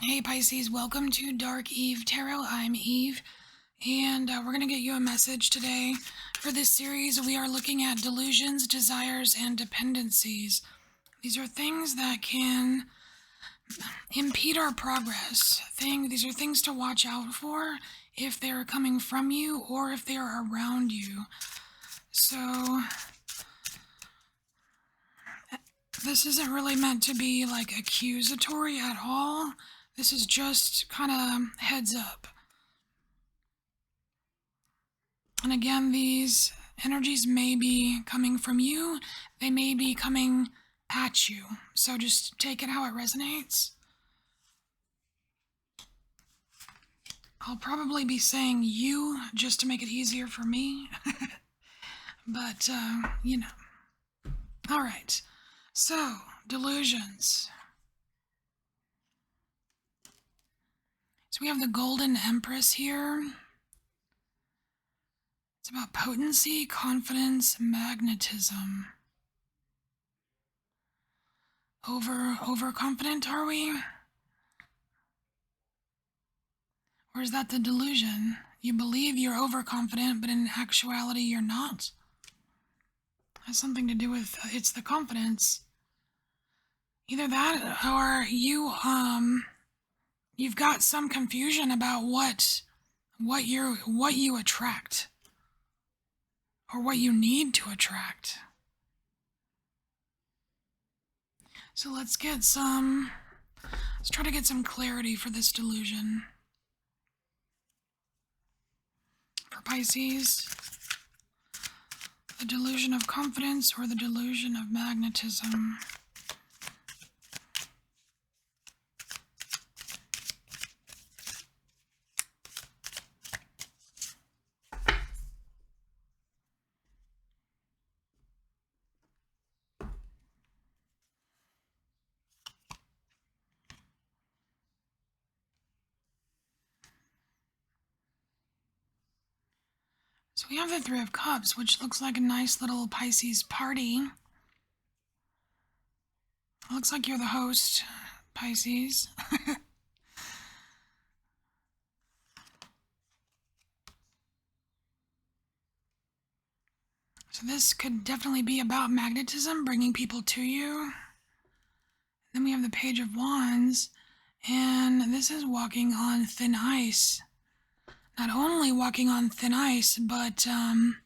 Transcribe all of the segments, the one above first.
Hey Pisces, welcome to Dark Eve Tarot. I'm Eve, and we're going to get you a message today. For this series, we are looking at delusions, desires, and dependencies. These are things that can impede our progress. These are things to watch out for if they're coming from you or if they are around you. So, this isn't really meant to be like accusatory at all. This is just kind of heads up. And again, these energies may be coming from you, they may be coming at you. So just take it how it resonates. I'll probably be saying you just to make it easier for me. But, you know. All right. So, delusions. So we have the Golden Empress here. It's about potency, confidence, magnetism. Overconfident, are we? Or is that the delusion? You believe you're overconfident, but in actuality you're not? It has something to do with, it's the confidence. Either that, or you've got some confusion about what you attract, or what you need to attract. So let's try to get some clarity for this delusion. For Pisces, the delusion of confidence or the delusion of magnetism. So we have the Three of Cups, which looks like a nice little Pisces party. It looks like you're the host, Pisces. So this could definitely be about magnetism, bringing people to you. Then we have the Page of Wands, and this is walking on thin ice. Not only walking on thin ice, but on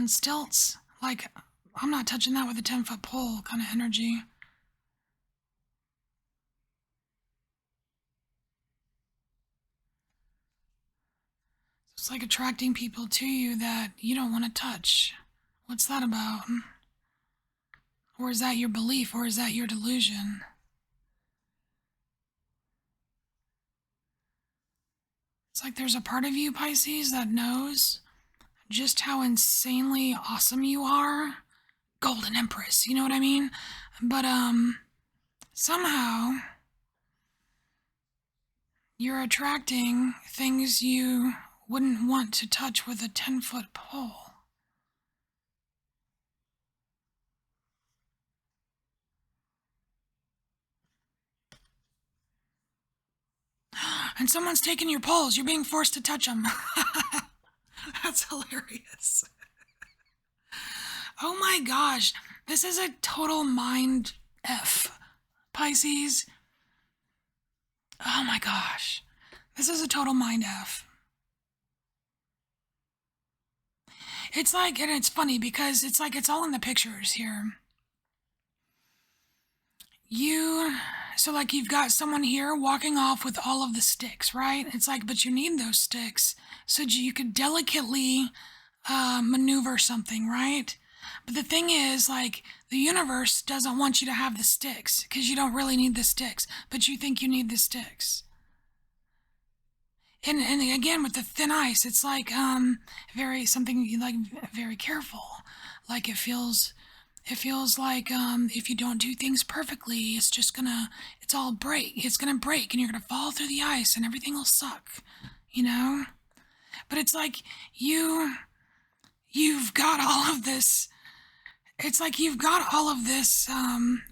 stilts. Like, I'm not touching that with a 10-foot pole kind of energy. It's like attracting people to you that you don't want to touch. What's that about? Or is that your belief, or is that your delusion? It's like there's a part of you, Pisces, that knows just how insanely awesome you are. Golden Empress, you know what I mean? But, somehow you're attracting things you wouldn't want to touch with a 10-foot pole. And someone's taking your poles. You're being forced to touch them. That's hilarious. Oh my gosh. This is a total mind F, Pisces. Oh my gosh. This is a total mind F. It's like, and it's funny because it's like it's all in the pictures here. So like you've got someone here walking off with all of the sticks, right? It's like, but you need those sticks so you could delicately maneuver something, right? But the thing is, like, the universe doesn't want you to have the sticks because you don't really need the sticks, but you think you need the sticks. And again, with the thin ice, it's like something like very careful. Like it feels like if you don't do things perfectly, it's gonna break and you're gonna fall through the ice and everything will suck, you know? But it's like you've got all of this it's like you've got all of this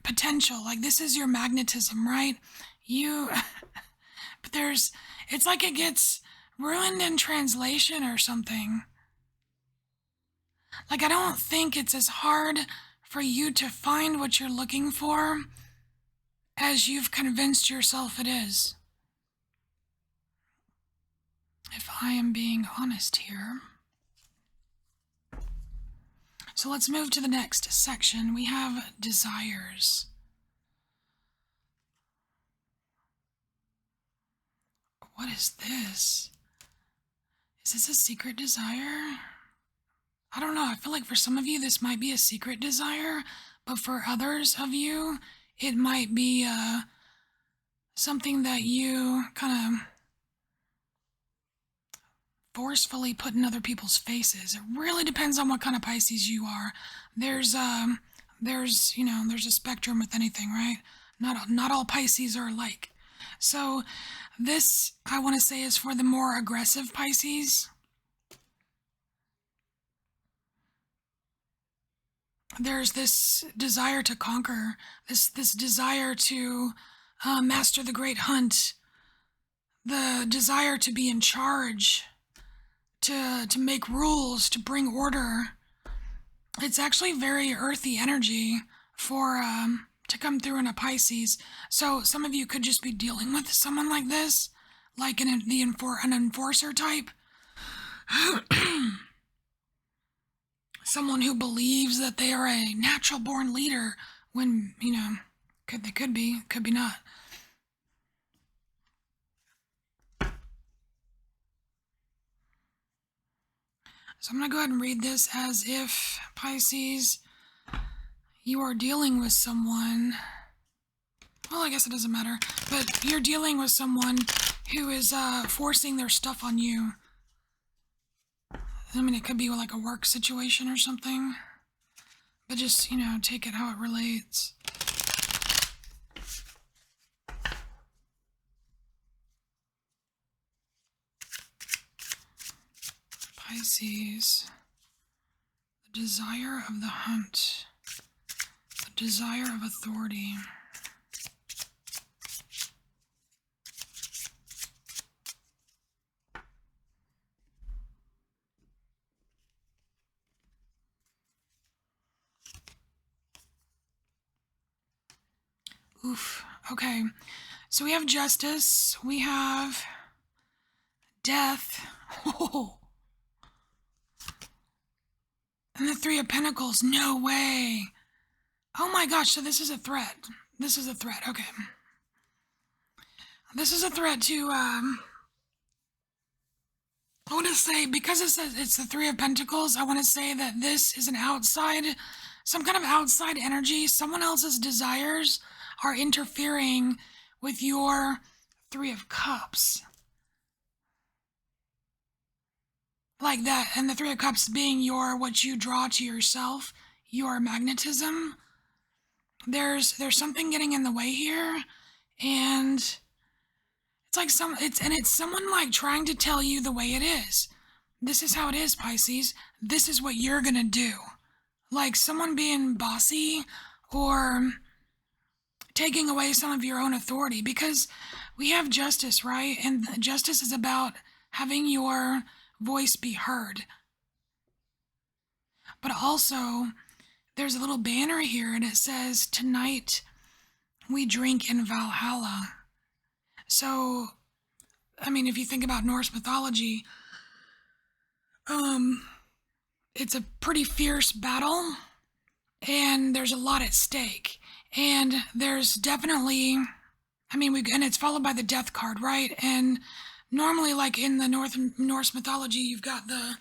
potential. Like this is your magnetism, right? You, but it's like it gets ruined in translation or something. Like I don't think it's as hard for you to find what you're looking for as you've convinced yourself it is. If I am being honest here. So let's move to the next section. We have desires. What is this? Is this a secret desire? I don't know. I feel like for some of you, this might be a secret desire, but for others of you, it might be something that you kind of forcefully put in other people's faces. It really depends on what kind of Pisces you are. There's there's a spectrum with anything, right? Not all Pisces are alike. So this I want to say is for the more aggressive Pisces. There's this desire to conquer, this desire to master the great hunt, the desire to be in charge, to make rules, to bring order. It's actually very earthy energy for to come through in a Pisces. So some of you could just be dealing with someone like this, like an enforcer type. Someone who believes that they are a natural born leader when, they could be not. So I'm going to go ahead and read this as if, Pisces, you are dealing with someone. Well, I guess it doesn't matter. But you're dealing with someone who is forcing their stuff on you. I mean, it could be like a work situation or something. But just, take it how it relates. Pisces. The desire of the hunt. The desire of authority. Oof. Okay. So we have justice. We have death. Oh. And the Three of Pentacles. No way. Oh my gosh. So this is a threat. This is a threat. Okay. This is a threat to, I want to say, because it's the Three of Pentacles, I want to say that this is some kind of outside energy. Someone else's desires are interfering with your Three of Cups. Like that, and the Three of Cups being what you draw to yourself, your magnetism. There's something getting in the way here, and it's like it's someone like trying to tell you the way it is. This is how it is, Pisces. This is what you're gonna do. Like someone being bossy or taking away some of your own authority, because we have justice, right? And justice is about having your voice be heard. But also, there's a little banner here and it says, "Tonight we drink in Valhalla." So, I mean, if you think about Norse mythology, it's a pretty fierce battle and there's a lot at stake. And there's definitely, and it's followed by the death card, right? And normally, like in the Norse mythology, you've got the,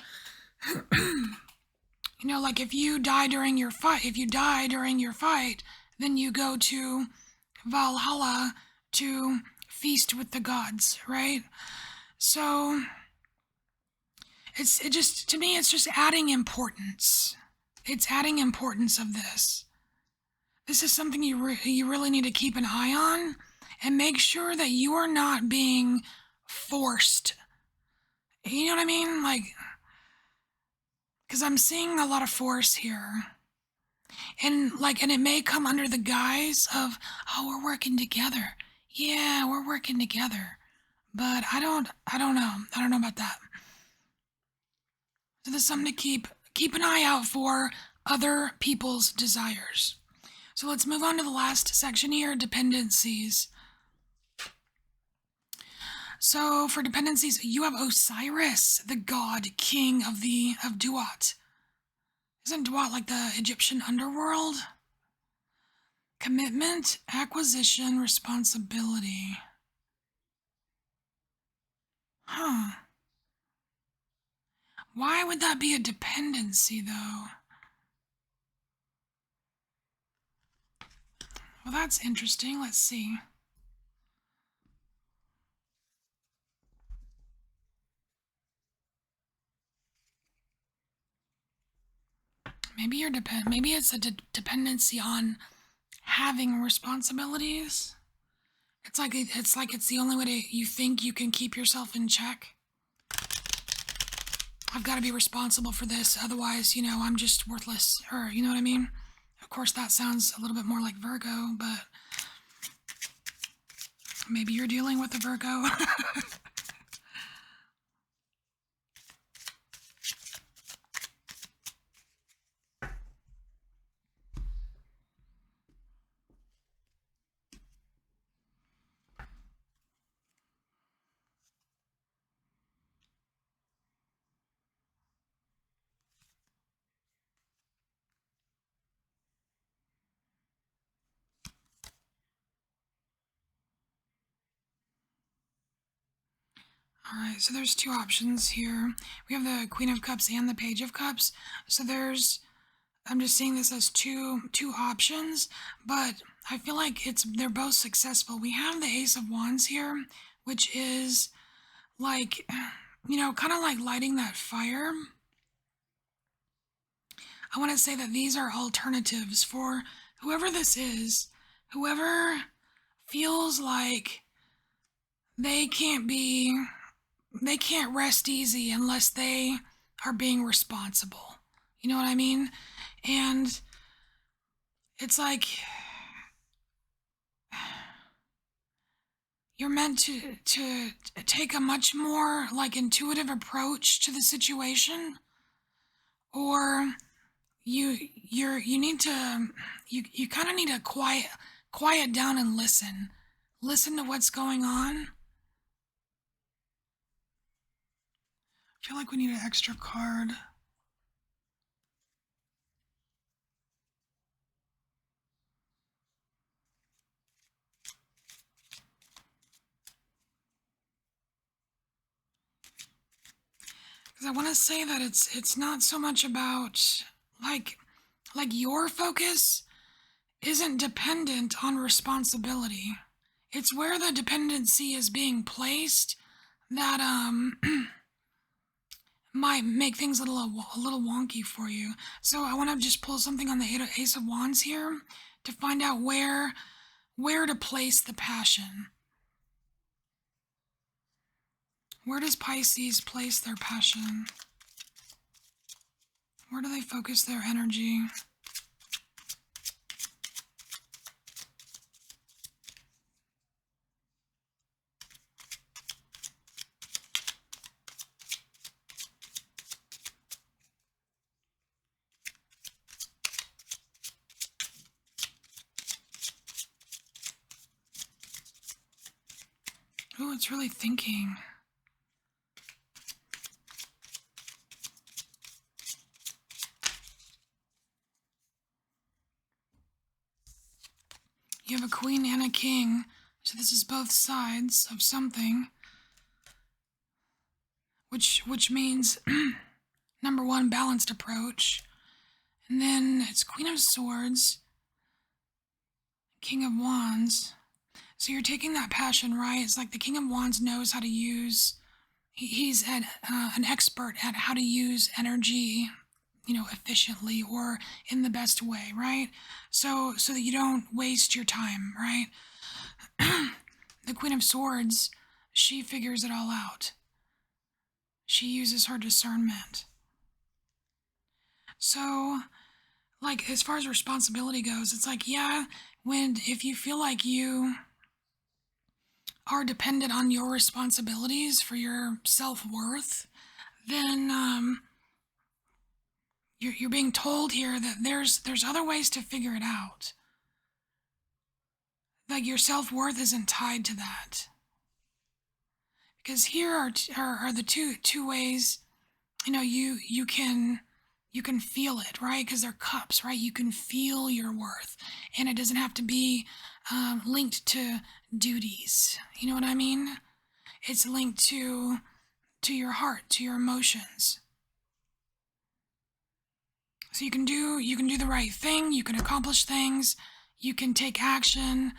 like if you die during your fight, then you go to Valhalla to feast with the gods, right? So to me, it's just adding importance. It's adding importance of this. This is something you really need to keep an eye on and make sure that you are not being forced. You know what I mean? Like, because I'm seeing a lot of force here. And it may come under the guise of, oh, we're working together. Yeah, we're working together. But I don't know about that. So there's something to keep an eye out for, other people's desires. So let's move on to the last section here, dependencies. So for dependencies, you have Osiris, the god king of Duat. Isn't Duat like the Egyptian underworld? Commitment, acquisition, responsibility. Huh. Why would that be a dependency, though? Well, that's interesting. Let's see. Maybe it's a dependency on having responsibilities. It's the only way you think you can keep yourself in check. I've got to be responsible for this, otherwise, I'm just worthless. Or, you know what I mean? Of course, that sounds a little bit more like Virgo, but maybe you're dealing with a Virgo. All right, so there's two options here. We have the Queen of Cups and the Page of Cups. So I'm just seeing this as two options, but I feel like they're both successful. We have the Ace of Wands here, which is like, kind of like lighting that fire. I want to say that these are alternatives for whoever this is, whoever feels like they can't rest easy unless they are being responsible. You know what I mean? And it's like you're meant to take a much more like intuitive approach to the situation, or you need to you kind of need to quiet down and listen to what's going on. I feel like we need an extra card. Because I want to say that it's not so much about like your focus isn't dependent on responsibility. It's where the dependency is being placed that might make things a little wonky for you. So I want to just pull something on the Ace of Wands here to find out where to place the passion. Where does Pisces place their passion? Where do they focus their energy? Oh, it's really thinking. You have a queen and a king, so this is both sides of something, which means number one, balanced approach, and then it's Queen of Swords, King of Wands. So you're taking that passion, right? It's like the King of Wands knows how to use. He's an expert at how to use energy, efficiently or in the best way, right? So that you don't waste your time, right? The Queen of Swords, she figures it all out. She uses her discernment. So like as far as responsibility goes, it's like, yeah, when if you feel like you are dependent on your responsibilities for your self-worth, then you're being told here that there's other ways to figure it out. Like your self-worth isn't tied to that. Because here are the two ways, you can feel it, right? Because they're cups, right? You can feel your worth, and it doesn't have to be linked to duties. You know what I mean? It's linked to your heart, to your emotions. So you can do the right thing. You can accomplish things. You can take action.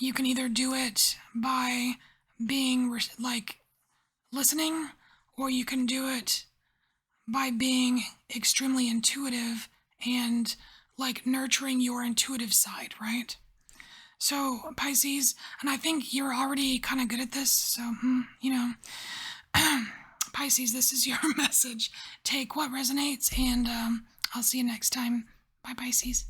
You can either do it by being like listening, or you can do it by being extremely intuitive and like nurturing your intuitive side, right? So, Pisces, and I think you're already kind of good at this, so, Pisces, this is your message. Take what resonates, and I'll see you next time. Bye, Pisces.